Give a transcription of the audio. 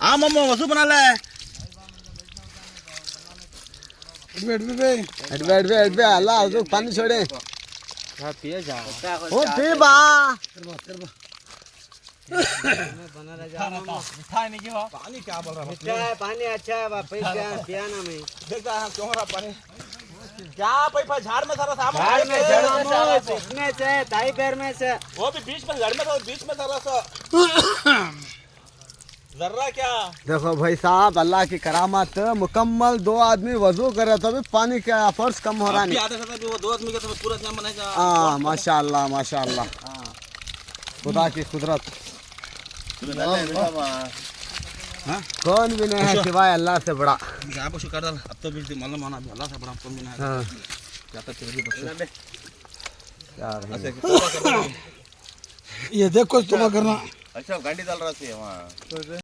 हाँ मम्मा वसु बना ले। बैठ अल्लाह तो पानी छोड़े पिए जा ओ पी बा बना रह जा मिठा नहीं क्यों पानी क्या बोल रहा मीठा है पानी अच्छा है बाप पिया ना मैं देखा क्यों रहा पानी क्या पैपा झाड़ में सारा सामान झाड़ में सारा इसमें से ताई पैर में से वो भी बीच में झाड़ में था बीच में सारा सा जर्रा क्या देखो भाई साहब अल्लाह की करामत मुकम्मल 2 आदमी वजू करे तो भी पानी का फर्ज कम हो रहा नहीं आधे से वो 2 आदमी का तो पूरा जाम बनाएगा। हाँ माशाल्लाह खुदा की कुदरत कौन भी नहीं है सिवाय अल्लाह से बड़ा। क्या कुछ कर डाल अब तो बीच मालूम होना अल्लाह से बड़ा कौन भी नहीं है। हाँ क्या तो तेरी बस यार ये देखो तुम करना अच्छा गाड़ी डाल रहा थी वहाँ